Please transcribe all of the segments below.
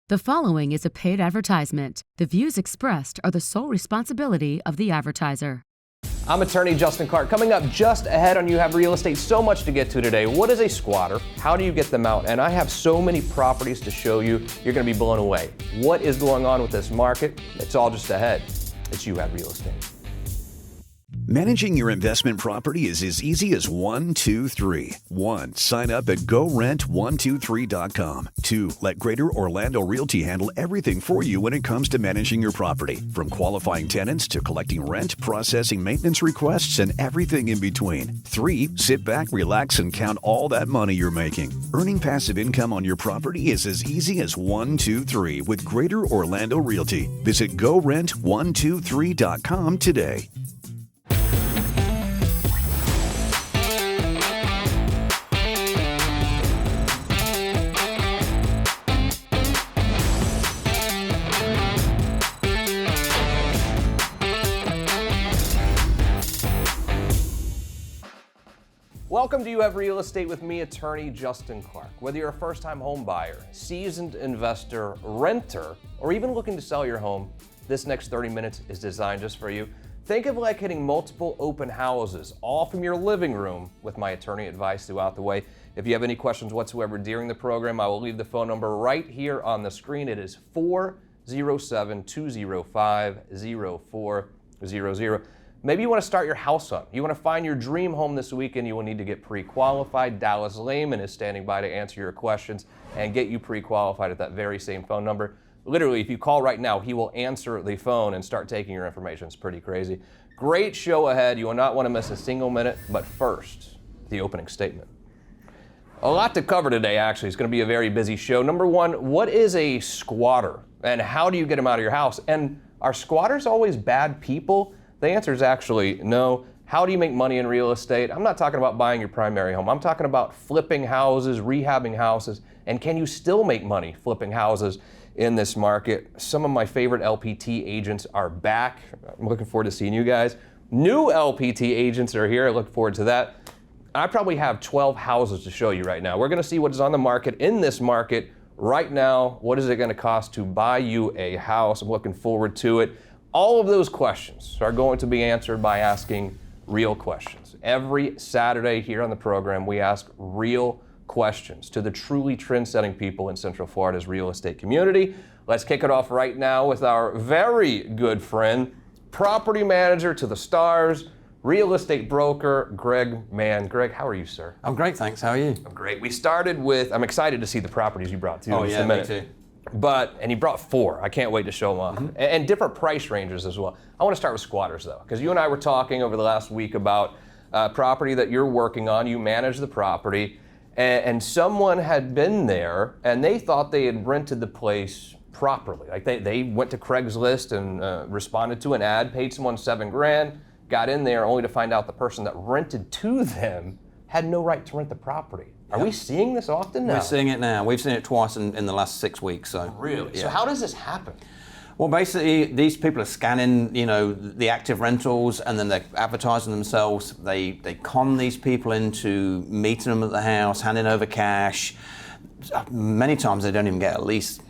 The following is a paid advertisement. The views expressed are the sole responsibility of the advertiser. I'm attorney Justin Clark. Coming up just ahead on You Have Real Estate, so much to get to today. What is a squatter? How do you get them out? And I have so many properties to show you, you're going to be blown away. What is going on with this market? It's all just ahead. It's You Have Real Estate. Managing your investment property is as easy as 1, 2, 3. 1. Sign up at GoRent123.com. 2. Let Greater Orlando Realty handle everything for you when it comes to managing your property, from qualifying tenants to collecting rent, processing maintenance requests, and everything in between. 3. Sit back, relax, and count all that money you're making. Earning passive income on your property is as easy as 1, 2, 3 with Greater Orlando Realty. Visit GoRent123.com today. Welcome to You Have Real Estate with me, attorney Justin Clark. Whether you're a first-time home buyer, seasoned investor, renter, or even looking to sell your home, this next 30 minutes is designed just for you. Think of like hitting multiple open houses, all from your living room, with my attorney advice throughout the way. If you have any questions whatsoever during the program, I will leave the phone number right here on the screen. It is 407-205-0400. Maybe you want to start your house hunt. You want to find your dream home this weekend. You will need to get pre-qualified. Dallas Lehman is standing by to answer your questions and get you pre-qualified at that very same phone number. Literally, if you call right now, he will answer the phone and start taking your information. It's pretty crazy. Great show ahead. You will not want to miss a single minute. But first, the opening statement. A lot to cover today, actually. It's going to be a very busy show. Number one, what is a squatter? And how do you get them out of your house? And are squatters always bad people? The answer is actually no. How do you make money in real estate? I'm not talking about buying your primary home. I'm talking about flipping houses, rehabbing houses, and can you still make money flipping houses in this market? Some of my favorite LPT agents are back. I'm looking forward to seeing you guys. New LPT agents are here. I look forward to that. I probably have 12 houses to show you right now. We're going to see what is on the market in this market right now. What is it going to cost to buy you a house? I'm looking forward to it. All of those questions are going to be answered by asking real questions. Every Saturday here on the program, we ask real questions to the truly trend-setting people in Central Florida's real estate community. Let's kick it off right now with our very good friend, property manager to the stars, real estate broker, Gregg Mann. Gregg, how are you, sir? I'm great, thanks. How are you? I'm great. We started with, I'm excited to see the properties you brought to you in just a minute. Me too. And he brought 4. I can't wait to show them off. Mm-hmm. And different price ranges as well. I want to start with squatters though, because you and I were talking over the last week about property that you're working on. You manage the property, and someone had been there and they thought they had rented the place properly. Like they went to Craigslist and responded to an ad, paid someone $7,000, got in there only to find out the person that rented to them had no right to rent the property. Are we seeing this often now? We're seeing it now. We've seen it twice in the last 6 weeks. So really? Yeah. So how does this happen? Well, basically, these people are scanning, the active rentals, and then they're advertising themselves. They con these people into meeting them at the house, handing over cash. Many times they don't even get a lease.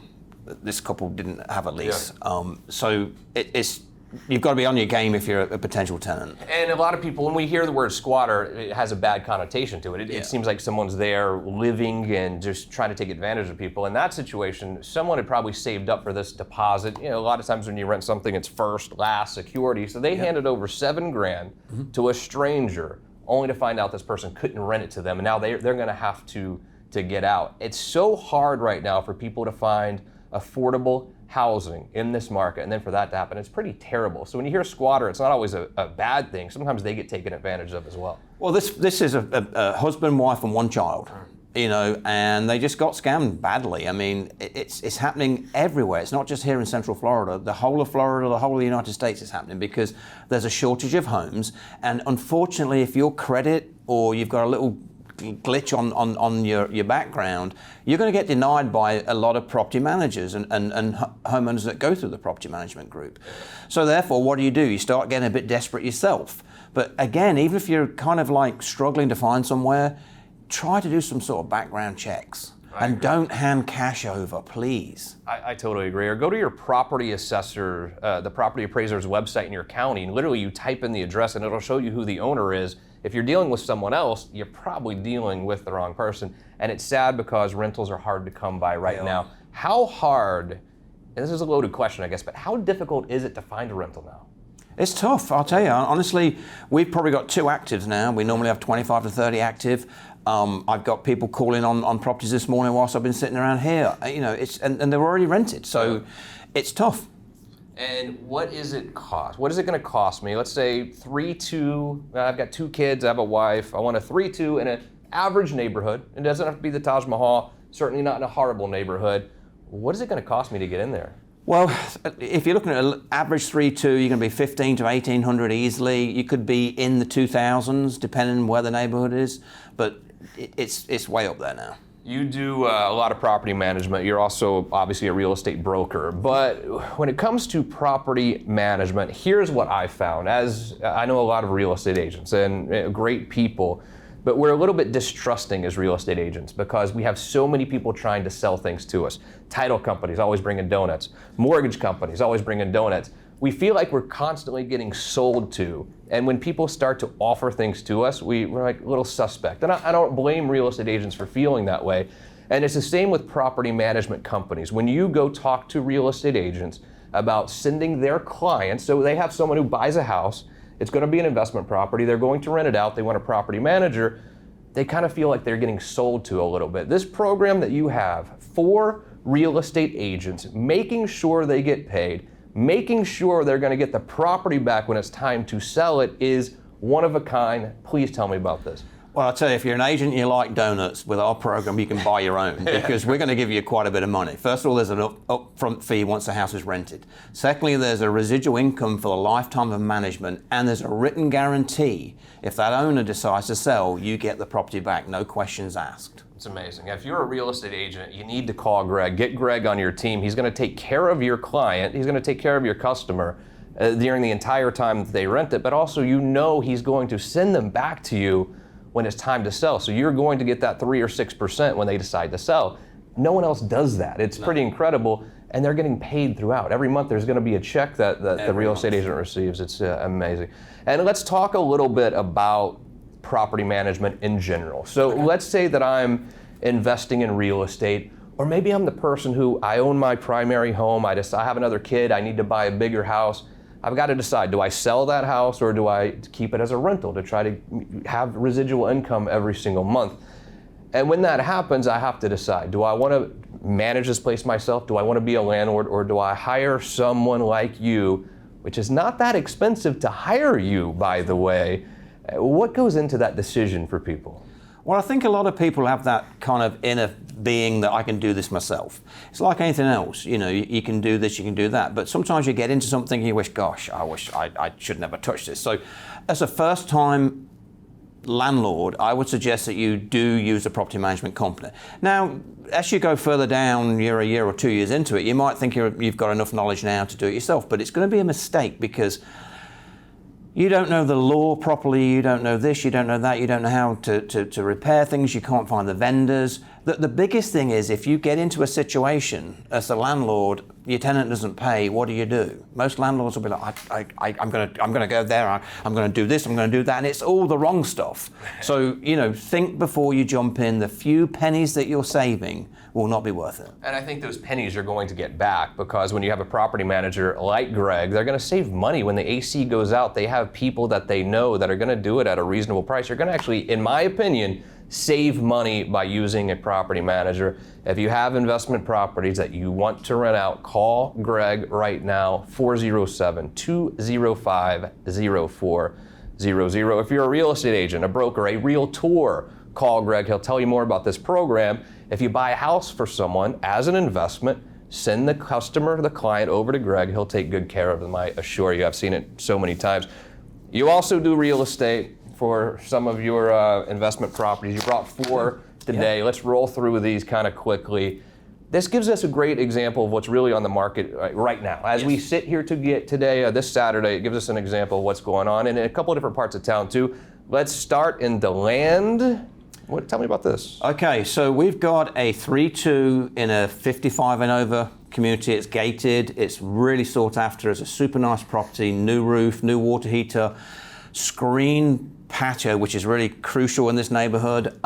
This couple didn't have a lease. Yeah. So it's you've got to be on your game if you're a potential tenant. And a lot of people, when we hear the word squatter, it has a bad connotation to it. It seems like someone's there living and just trying to take advantage of people. In that situation, someone had probably saved up for this deposit. A lot of times when you rent something, it's first, last, security. So they handed over $7,000 to a stranger, only to find out this person couldn't rent it to them. And now they're going to have to get out. It's so hard right now for people to find affordable housing in this market, and then for that to happen, it's pretty terrible. So when you hear squatter, it's not always a bad thing. Sometimes they get taken advantage of as well. Well, this is a husband, wife, and 1 child, and they just got scammed badly. I mean, it's happening everywhere. It's not just here in Central Florida. The whole of Florida, the whole of the United States is happening because there's a shortage of homes, and unfortunately, if your credit or you've got a little glitch on your background, you're going to get denied by a lot of property managers and homeowners that go through the property management group. So therefore, what do? You start getting a bit desperate yourself. But again, even if you're kind of like struggling to find somewhere, try to do some sort of background checks. And don't hand cash over, please. I totally agree. Or go to your property assessor, the property appraiser's website in your county, and literally you type in the address and it'll show you who the owner is. If you're dealing with someone else, you're probably dealing with the wrong person. And it's sad because rentals are hard to come by right now. How hard, and this is a loaded question, I guess, but how difficult is it to find a rental now? It's tough, I'll tell you. Honestly, we've probably got 2 actives now. We normally have 25 to 30 active. I've got people calling on properties this morning whilst I've been sitting around here. You know, and they're already rented, so it's tough. And what is it cost? What is it going to cost me? Let's say 3-2. I've got 2 kids. I have a wife. I want a 3-2 in an average neighborhood. It doesn't have to be the Taj Mahal. Certainly not in a horrible neighborhood. What is it going to cost me to get in there? Well, if you're looking at an average 3-2, you're going to be 1,500 to 1,800 easily. You could be in the 2,000s, depending on where the neighborhood is. But it's way up there now. You do a lot of property management. You're also obviously a real estate broker. But when it comes to property management, here's what I found. As I know a lot of real estate agents and great people, but we're a little bit distrusting as real estate agents because we have so many people trying to sell things to us. Title companies always bringing donuts. Mortgage companies always bringing donuts. We feel like we're constantly getting sold to. And when people start to offer things to us, we're like a little suspect. And I don't blame real estate agents for feeling that way. And it's the same with property management companies. When you go talk to real estate agents about sending their clients, so they have someone who buys a house, it's going to be an investment property, they're going to rent it out, they want a property manager, they kind of feel like they're getting sold to a little bit. This program that you have for real estate agents, making sure they get paid, making sure they're going to get the property back when it's time to sell it is one of a kind. Please tell me about this. Well, I'll tell you, if you're an agent and you like donuts, with our program you can buy your own because we're going to give you quite a bit of money. First of all, there's an upfront fee once the house is rented. Secondly, there's a residual income for the lifetime of management, and there's a written guarantee. If that owner decides to sell, you get the property back, no questions asked. It's amazing. If you're a real estate agent, you need to call Gregg. Get Gregg on your team. He's going to take care of your client. He's going to take care of your customer during the entire time that they rent it, but also he's going to send them back to you when it's time to sell. So you're going to get that 3 or 6% when they decide to sell. No one else does that. It's pretty incredible, and they're getting paid throughout. Every month there's going to be a check that the real estate agent receives. It's amazing. And let's talk a little bit about property management in general. So let's say that I'm investing in real estate, or maybe I'm the person who I own my primary home, I have another kid, I need to buy a bigger house. I've got to decide, do I sell that house or do I keep it as a rental to try to have residual income every single month? And when that happens, I have to decide, do I want to manage this place myself? Do I want to be a landlord, or do I hire someone like you, which is not that expensive to hire you, by the way? What goes into that decision for people? Well, I think a lot of people have that kind of inner being that I can do this myself. It's like anything else, you can do this, you can do that, but sometimes you get into something and you wish, gosh, I wish I should never touch this. So as a first-time landlord, I would suggest that you do use a property management company. Now, as you go further down, you're a year or 2 years into it, you might think you've got enough knowledge now to do it yourself, but it's going to be a mistake because you don't know the law properly, you don't know this, you don't know that, you don't know how to repair things, you can't find the vendors. The biggest thing is if you get into a situation as a landlord, your tenant doesn't pay, what do? Most landlords will be like, I'm going to go there, I'm going to do this, I'm going to do that, and it's all the wrong stuff. So, think before you jump in. The few pennies that you're saving will not be worth it. And I think those pennies you're going to get back because when you have a property manager like Gregg, they're going to save money. When the AC goes out, they have people that they know that are going to do it at a reasonable price. You're going to actually, in my opinion, save money by using a property manager. If you have investment properties that you want to rent out, call Gregg right now, 407-205-0400. If you're a real estate agent, a broker, a realtor, call Gregg. He'll tell you more about this program. If you buy a house for someone as an investment, send the customer, the client, over to Gregg. He'll take good care of them, I assure you. I've seen it so many times. You also do real estate for some of your investment properties. You brought 4 today. Let's roll through these kind of quickly. This gives us a great example of what's really on the market right now. As we sit here today, this Saturday, it gives us an example of what's going on in a couple of different parts of town too. Let's start in DeLand. Tell me about this. Okay, so we've got a 3-2 in a 55 and over community. It's gated. It's really sought after. It's a super nice property. New roof, new water heater, screen patio, which is really crucial in this neighborhood.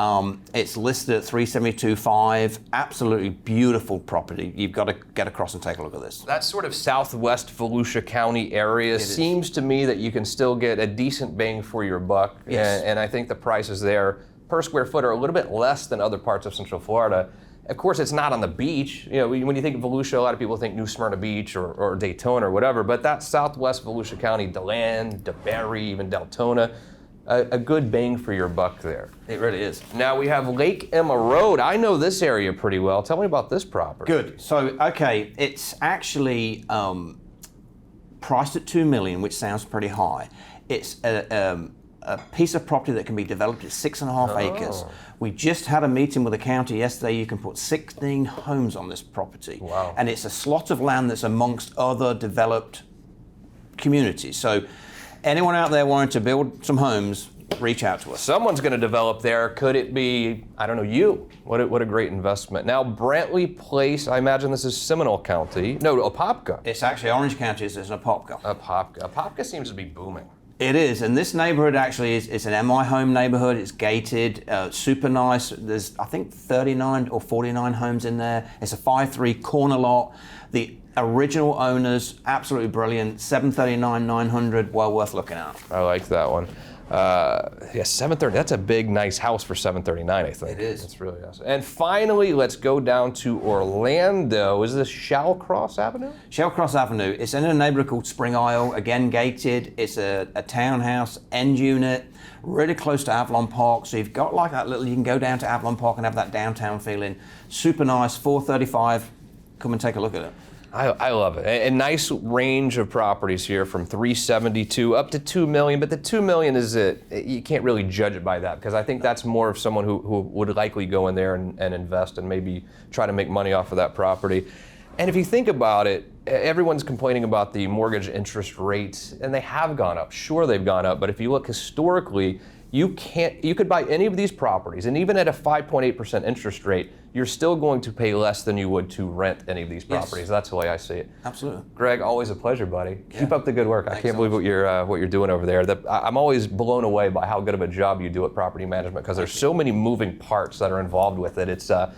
It's listed at $372,500. Absolutely beautiful property. You've got to get across and take a look at this. That sort of southwest Volusia County area seems to me that you can still get a decent bang for your buck. Yes. And I think the prices there per square foot are a little bit less than other parts of Central Florida. Of course, it's not on the beach. You know, when you think of Volusia, a lot of people think New Smyrna Beach or Daytona or whatever, but that southwest Volusia County, DeLand, DeBary, even Deltona, a good bang for your buck there. It really is. Now we have Lake Emma Road. I know this area pretty well. Tell me about this property. Good. So, okay, it's actually priced at $2 million, which sounds pretty high. It's a piece of property that can be developed at 6.5 acres. We just had a meeting with the county yesterday. You can put 16 homes on this property. Wow. And it's a slot of land that's amongst other developed communities. So anyone out there wanting to build some homes, reach out to us. Someone's going to develop there. Could it be, I don't know, you? What a great investment. Now, Brantley Place, I imagine this is Seminole County. No, Apopka. It's actually Orange County. It's an Apopka. Apopka seems to be booming. It is, and this neighborhood actually is an MI home neighborhood. It's gated, super nice. There's, I think, 39 or 49 homes in there. It's a 5-3 corner lot. The original owners, absolutely brilliant. $739,900, well worth looking at. I like that one. Yeah, 730. That's a big, nice house for 739. I think it is. It's really awesome. And finally, let's go down to Orlando. Is this Shallcross Avenue? Shallcross Avenue. It's in a neighborhood called Spring Isle. Again, gated. It's a townhouse, end unit, really close to Avalon Park. So you've got like that little. You can go down to Avalon Park and have that downtown feeling. Super nice. $435. Come and take a look at it. I love it. A nice range of properties here from $372 up to $2 million, but the $2 million is you can't really judge it by that because I think that's more of someone who would likely go in there and invest and maybe try to make money off of that property. And if you think about it, everyone's complaining about the mortgage interest rates, and they have gone up. Sure, they've gone up, but if you look historically, you could buy any of these properties, and even at a 5.8% interest rate, you're still going to pay less than you would to rent any of these properties. Yes. That's the way I see it. Absolutely. Greg, always a pleasure, buddy. Yeah. Keep up the good work. I can't believe what you're doing over there. I'm always blown away by how good of a job you do at property management because there's so many moving parts that are involved with it. It's a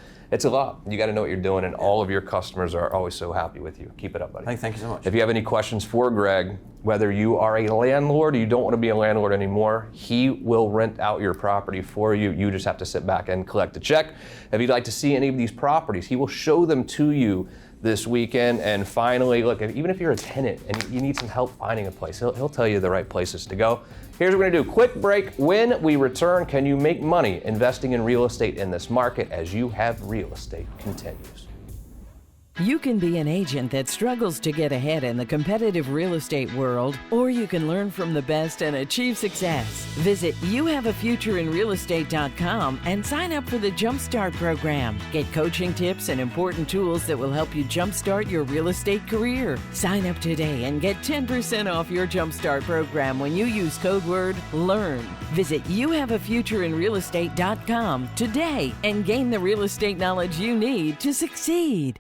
lot. You got to know what you're doing, and all of your customers are always so happy with you. Keep it up, buddy. Thank you so much. If you have any questions for Greg, whether you are a landlord or you don't want to be a landlord anymore, he will rent out your property for you. You just have to sit back and collect a check. If you'd like to see any of these properties, he will show them to you this weekend. And finally, look, even if you're a tenant and you need some help finding a place, he'll tell you the right places to go. Here's what we're gonna do, quick break. When we return, can you make money investing in real estate in this market as You Have Real Estate continues. You can be an agent that struggles to get ahead in the competitive real estate world, or you can learn from the best and achieve success. Visit youhaveafutureinrealestate.com and sign up for the Jumpstart program. Get coaching tips and important tools that will help you jumpstart your real estate career. Sign up today and get 10% off your Jumpstart program when you use code word LEARN. Visit youhaveafutureinrealestate.com today and gain the real estate knowledge you need to succeed.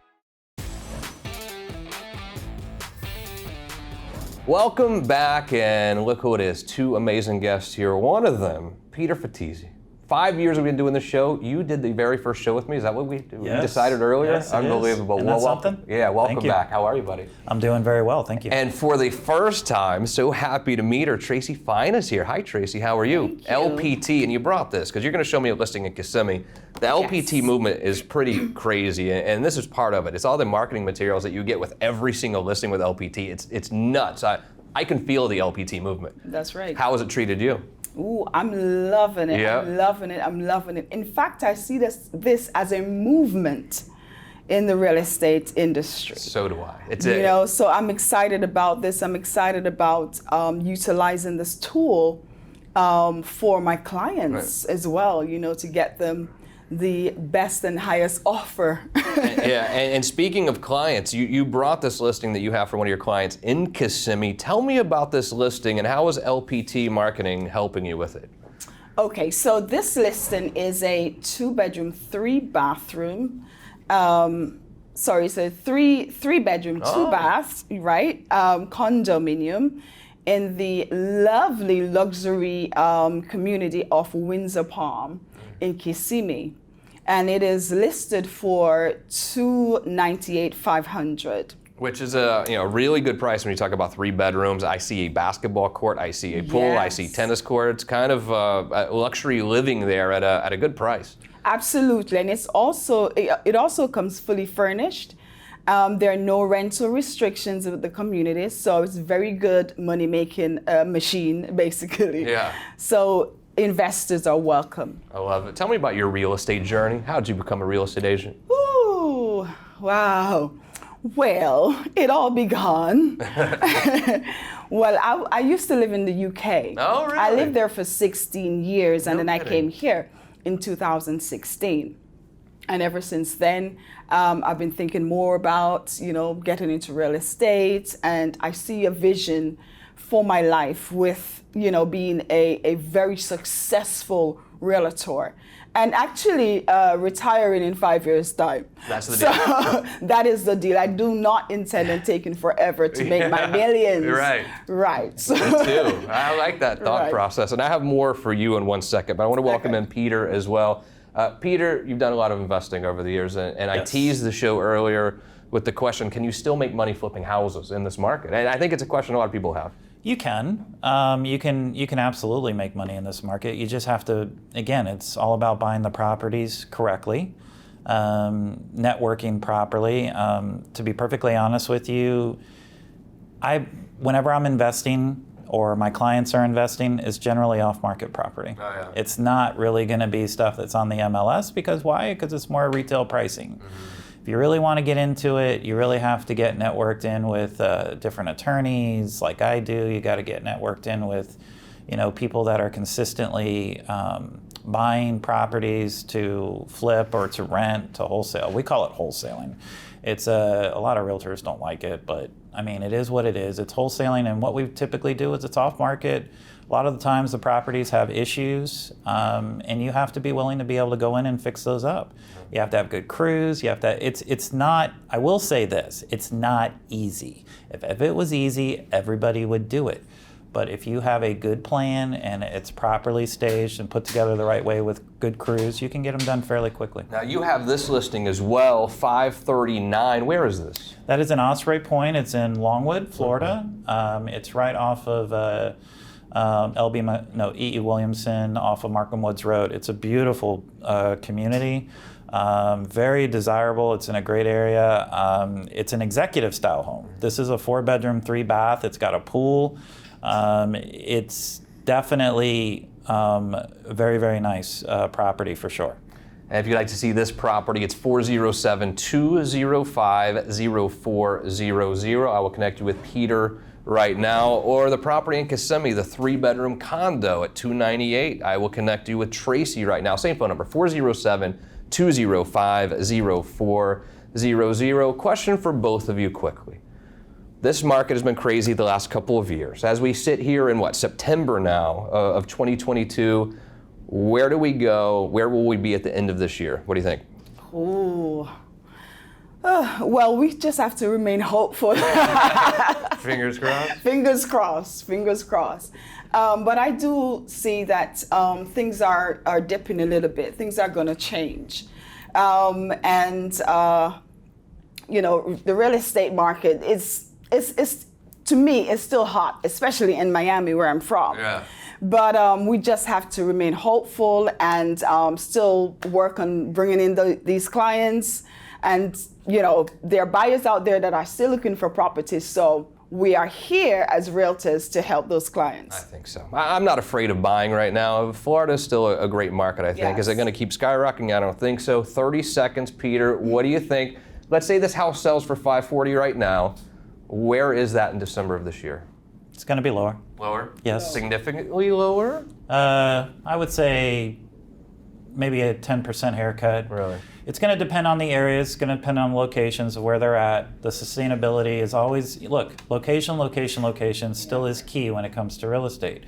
Welcome back, and look who it is. Two amazing guests here. One of them, Peter Fatizzi. 5 years we've been doing this show. You did the very first show with me. Is that what we decided earlier? Yes, unbelievable. Isn't that something? Yeah, welcome Thank you. back. How are you, buddy? I'm doing very well, thank you. And for the first time, so happy to meet her. Tracey Fyine is here. Hi, Tracey. How are you? LPT, and you brought this because you're going to show me a listing in Kissimmee. The LPT movement is pretty crazy, and this is part of it. It's all the marketing materials that you get with every single listing with LPT. It's nuts. I can feel the LPT movement. That's right. How has it treated you? Ooh, I'm loving it. Yeah. I'm loving it. I'm loving it. In fact, I see this as a movement in the real estate industry. So do I. So I'm excited about this. I'm excited about utilizing this tool for my clients as well, to get them the best and highest offer. And speaking of clients, you brought this listing that you have for one of your clients in Kissimmee. Tell me about this listing and how is LPT marketing helping you with it? Okay, so this listing is a 2-bedroom, 3-bathroom. It's a three bedroom, 2 baths, right? Condominium in the lovely luxury community of Windsor Palm in Kissimmee, and it is listed for $298,500. Which is a really good price when you talk about 3 bedrooms. I see a basketball court, I see a pool, I see tennis courts, kind of luxury living there at a good price. Absolutely, and it also comes fully furnished. There are no rental restrictions with the community, so it's very good money-making machine, basically. Yeah. So investors are welcome. I love it. Tell me about your real estate journey. How did you become a real estate agent? Ooh, wow. Well, it all began. Well, I used to live in the UK. Oh, really? I lived there for 16 years, and then I came here in 2016. And ever since then, I've been thinking more about, getting into real estate, and I see a vision for my life with, being a very successful realtor. And actually retiring in 5 years' time. That's the deal. So that is the deal. I do not intend on taking forever to make my millions. Right. Right. Me too. I like that thought process. And I have more for you in 1 second, but I want to welcome in Peter as well. Peter, you've done a lot of investing over the years, and I teased the show earlier with the question, can you still make money flipping houses in this market? And I think it's a question a lot of people have. You can. You can absolutely make money in this market. You just have to, again, it's all about buying the properties correctly, networking properly. To be perfectly honest with you, whenever I'm investing or my clients are investing, it's generally off-market property. Oh, yeah. It's not really going to be stuff that's on the MLS, because why? Because it's more retail pricing. Mm-hmm. If you really want to get into it, you really have to get networked in with different attorneys like I do. You got to get networked in with, people that are consistently buying properties to flip or to rent to wholesale. We call it wholesaling. It's a lot of realtors don't like it, but I mean, it is what it is. It's wholesaling, and what we typically do is it's off market. A lot of the times the properties have issues, and you have to be willing to be able to go in and fix those up. You have to have good crews. You have to. It's not. I will say this: it's not easy. If it was easy, everybody would do it. But if you have a good plan and it's properly staged and put together the right way with good crews, you can get them done fairly quickly. Now you have this listing as well, 539. Where is this? That is in Osprey Point. It's in Longwood, Florida. It's right off of E.E. Williamson, off of Markham Woods Road. It's a beautiful community. Very desirable. It's in a great area. It's an executive style home. This is a 4-bedroom, 3-bath. It's got a pool. It's definitely a very, very nice property for sure. And if you'd like to see this property, it's 407-205-0400. I will connect you with Peter right now. Or the property in Kissimmee, the 3-bedroom condo at $298. I will connect you with Tracey right now. Same phone number, 407-205-0400. Question for both of you quickly. This market has been crazy the last couple of years. As we sit here in September now of 2022, where do we go? Where will we be at the end of this year? What do you think? Ooh. Well, we just have to remain hopeful. Fingers crossed? Fingers crossed, fingers crossed. But I do see that things are dipping a little bit. Things are going to change. The real estate market is to me, it's still hot, especially in Miami, where I'm from. Yeah. But we just have to remain hopeful and still work on bringing in these clients. And, there are buyers out there that are still looking for properties. So we are here as realtors to help those clients. I think so. I'm not afraid of buying right now. Florida is still a great market, I think. Yes. Is it going to keep skyrocketing? I don't think so. 30 seconds, Peter. What do you think? Let's say this house sells for $540 right now. Where is that in December of this year? It's going to be lower. Lower? Yes. Significantly lower? I would say maybe a 10% haircut. Really? It's going to depend on the area. It's going to depend on locations of where they're at. The sustainability is always, location still is key when it comes to real estate.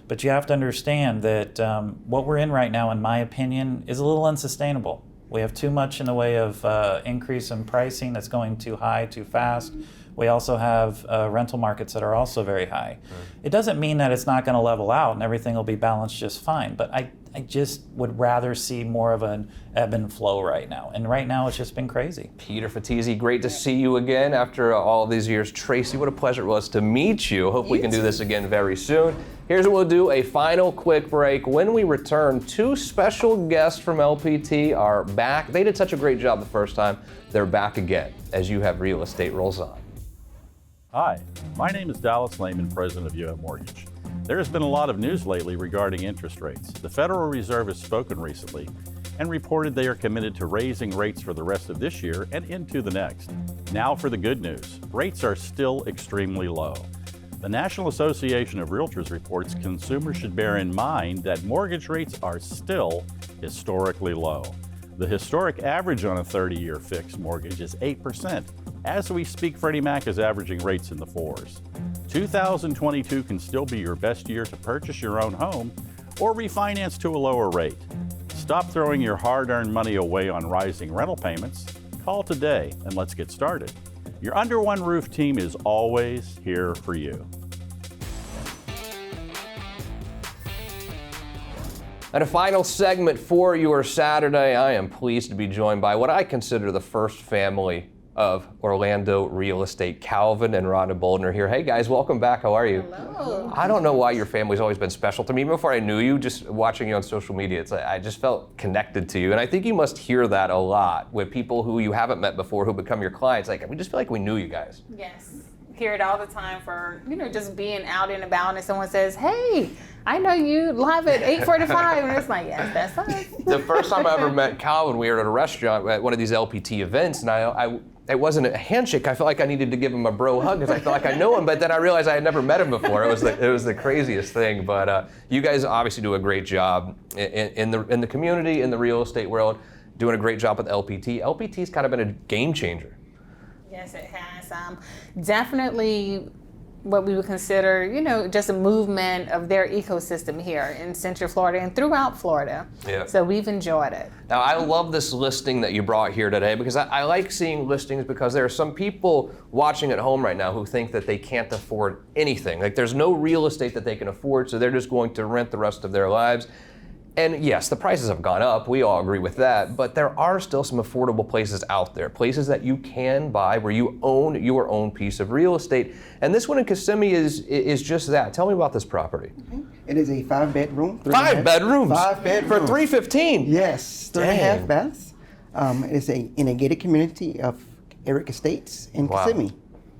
But you have to understand that what we're in right now, in my opinion, is a little unsustainable. We have too much in the way of increase in pricing that's going too high, too fast. We also have rental markets that are also very high. It doesn't mean that it's not going to level out and everything will be balanced just fine, but I just would rather see more of an ebb and flow right now. And right now it's just been crazy. Peter Fatizzi, great to see you again after all of these years. Tracey, what a pleasure it was to meet you. Hope we can do this again very soon. Here's what we'll do, a final quick break. When we return, two special guests from LPT are back. They did such a great job the first time. They're back again as You Have Real Estate rolls on. Hi, my name is Dallas Lehman, president of UM Mortgage. There has been a lot of news lately regarding interest rates. The Federal Reserve has spoken recently and reported they are committed to raising rates for the rest of this year and into the next. Now for the good news. Rates are still extremely low. The National Association of Realtors reports consumers should bear in mind that mortgage rates are still historically low. The historic average on a 30-year fixed mortgage is 8%. As we speak, Freddie Mac is averaging rates in the 4s. 2022 can still be your best year to purchase your own home or refinance to a lower rate. Stop throwing your hard-earned money away on rising rental payments. Call today and let's get started. Your Under One Roof team is always here for you. And a final segment for your Saturday. I am pleased to be joined by what I consider the first family of Orlando real estate. Calvin and Rhonda Bolden are here. Hey guys, welcome back. How are you? Hello. I don't know why your family's always been special to me. Even before I knew you, just watching you on social media, it's like I just felt connected to you. And I think you must hear that a lot with people who you haven't met before who become your clients. Like, we just feel like we knew you guys. Yes. Hear it all the time for, just being out and about and someone says, hey, I know you live at 8:45. And it's like, yes, that's us. The first time I ever met Calvin, we were at a restaurant at one of these LPT events, and it wasn't a handshake. I felt like I needed to give him a bro hug because I felt like I know him, but then I realized I had never met him before. It was the craziest thing. But you guys obviously do a great job in the community, in the real estate world, doing a great job with LPT. LPT's kind of been a game changer. Yes, it has. Definitely what we would consider, just a movement of their ecosystem here in Central Florida and throughout Florida. Yeah. So we've enjoyed it. Now, I love this listing that you brought here today because I like seeing listings because there are some people watching at home right now who think that they can't afford anything. Like, there's no real estate that they can afford, so they're just going to rent the rest of their lives. And yes, the prices have gone up, we all agree with that, but there are still some affordable places out there, places that you can buy where you own your own piece of real estate. And this one in Kissimmee is just that. Tell me about this property. It is a 5-bedroom. 5 bedrooms? 5 bedrooms. For $315? Yes, 3.5 baths. It's in a gated community of Eric Estates in Kissimmee.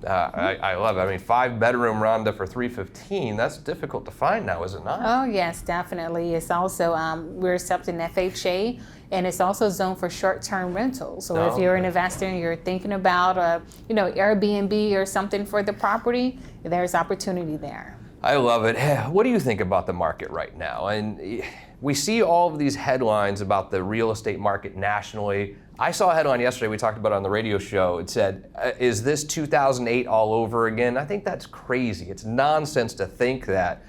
I love it. I mean, 5-bedroom Rhonda for $315. That's difficult to find now, is it not? Oh yes, definitely. It's also we're accepting FHA, and it's also zoned for short-term rentals. So if you're an investor and you're thinking about Airbnb or something for the property, there's opportunity there. I love it. What do you think about the market right now? And we see all of these headlines about the real estate market nationally. I saw a headline yesterday, we talked about it on the radio show. It said, is this 2008 all over again? I think that's crazy. It's nonsense to think that.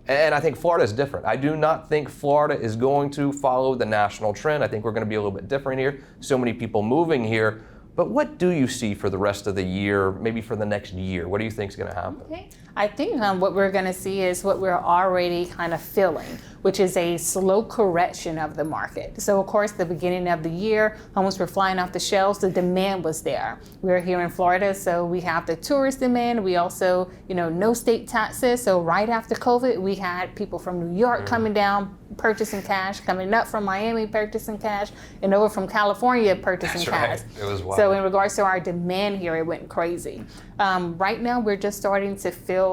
And I think Florida is different. I do not think Florida is going to follow the national trend. I think we're going to be a little bit different here. So many people moving here. But what do you see for the rest of the year, maybe for the next year? What do you think is going to happen? Okay. I think what we're going to see is what we're already kind of feeling, which is a slow correction of the market. So, of course, the beginning of the year, homes were flying off the shelves. The demand was there. We're here in Florida, so we have the tourist demand. We also, no state taxes. So right after COVID, we had people from New York coming down, purchasing cash, coming up from Miami, purchasing cash, and over from California, purchasing cash. Right. It was wild. So in regards to our demand here, it went crazy. Right now, we're just starting to feel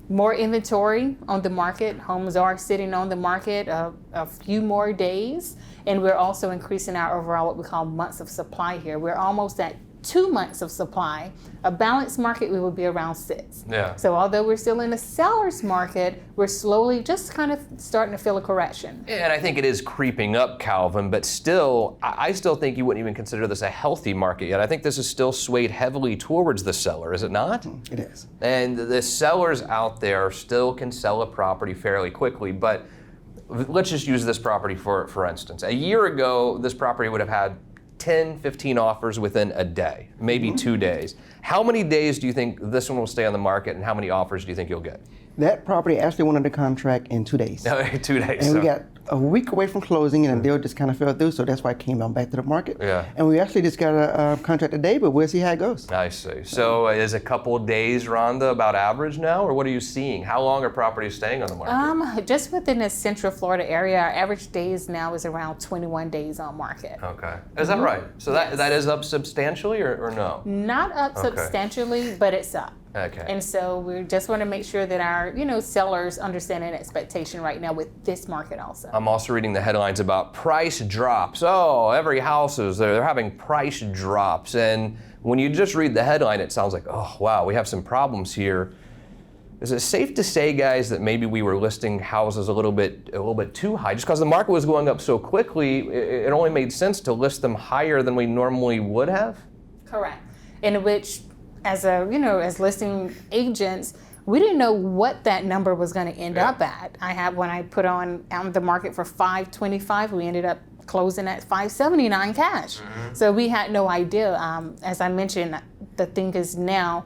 more inventory on the market. Homes are sitting on the market a few more days, and we're also increasing our overall what we call months of supply here. We're almost at 2 months of supply. A balanced market, we would be around 6. Yeah. So although we're still in a seller's market, we're slowly just kind of starting to feel a correction. And I think it is creeping up, Calvin, but still, I still think you wouldn't even consider this a healthy market yet. I think this is still swayed heavily towards the seller, is it not? It is. And the sellers out there still can sell a property fairly quickly, but let's just use this property for instance. A year ago, this property would have had 10, 15 offers within a day, maybe 2 days. How many days do you think this one will stay on the market, and how many offers do you think you'll get? That property actually went under contract in 2 days. 2 days. And we got a week away from closing, and the deal just kind of fell through, so that's why it came on back to the market. Yeah. And we actually just got a contract today, but we'll see how it goes. I see. So is a couple of days, Rhonda, about average now, or what are you seeing? How long are properties staying on the market? Just within the Central Florida area, our average days now is around 21 days on market. Okay. Is that right? So that is up substantially, or no? Not up substantially, but it's up. Okay. And so we just want to make sure that our, sellers understand an expectation right now with this market also. I'm also reading the headlines about price drops. Oh, every house they're having price drops. And when you just read the headline, it sounds like, oh, wow, we have some problems here. Is it safe to say, guys, that maybe we were listing houses a little bit too high? Just because the market was going up so quickly, it only made sense to list them higher than we normally would have? Correct. In which, as listing agents, we didn't know what that number was going to end up at. When I put on the market for $525, we ended up closing at $579 cash. Mm-hmm. So we had no idea. As I mentioned, the thing is now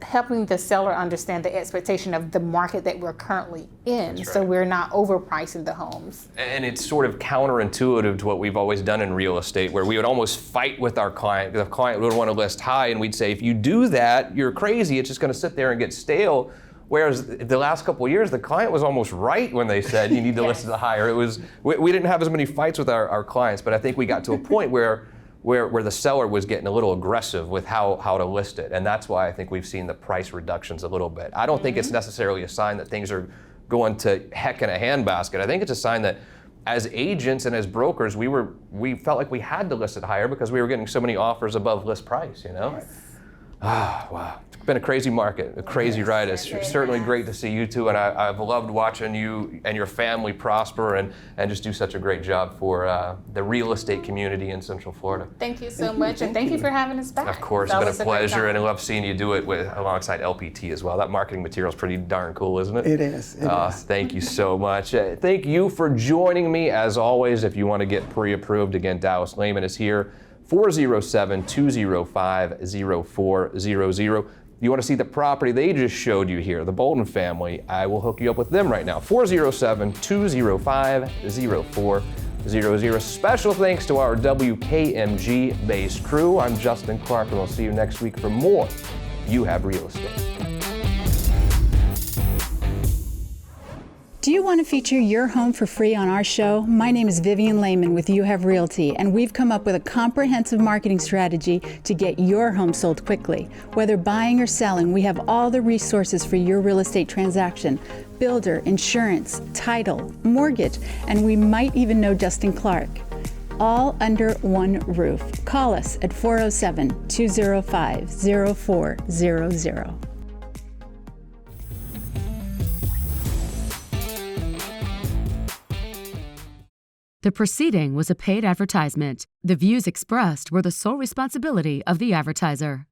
helping the seller understand the expectation of the market that we're currently in, so we're not overpricing the homes. And it's sort of counterintuitive to what we've always done in real estate, where we would almost fight with our client. The client would want to list high, and we'd say, if you do that, you're crazy. It's just going to sit there and get stale. Whereas the last couple of years, the client was almost right when they said you need to list it higher. It was we didn't have as many fights with our clients, but I think we got to a point where the seller was getting a little aggressive with how to list it. And that's why I think we've seen the price reductions a little bit. I don't think it's necessarily a sign that things are going to heck in a handbasket. I think it's a sign that as agents and as brokers, we felt like we had to list it higher because we were getting so many offers above list price, Ah, wow. It's been a crazy market, a crazy ride. It's certainly great to see you two, and I've loved watching you and your family prosper and just do such a great job for the real estate community in Central Florida. Thank you so much, and thank you for having us back. Of course, it's been a pleasure, and I love seeing you do it alongside LPT as well. That marketing material is pretty darn cool, isn't it? It is. It is. Thank you so much. Thank you for joining me. As always, if you want to get pre-approved, again, Dallas Lehman is here. 407-205-0400. You want to see the property they just showed you here, the Bolden family, I will hook you up with them right now. 407-205-0400. Special thanks to our WKMG-based crew. I'm Justin Clark, and we'll see you next week for more You Have Real Estate. Do you want to feature your home for free on our show? My name is Vivian Lehman with You Have Realty, and we've come up with a comprehensive marketing strategy to get your home sold quickly. Whether buying or selling, we have all the resources for your real estate transaction: builder, insurance, title, mortgage, and we might even know Justin Clark. All under one roof. Call us at 407-205-0400. The proceeding was a paid advertisement. The views expressed were the sole responsibility of the advertiser.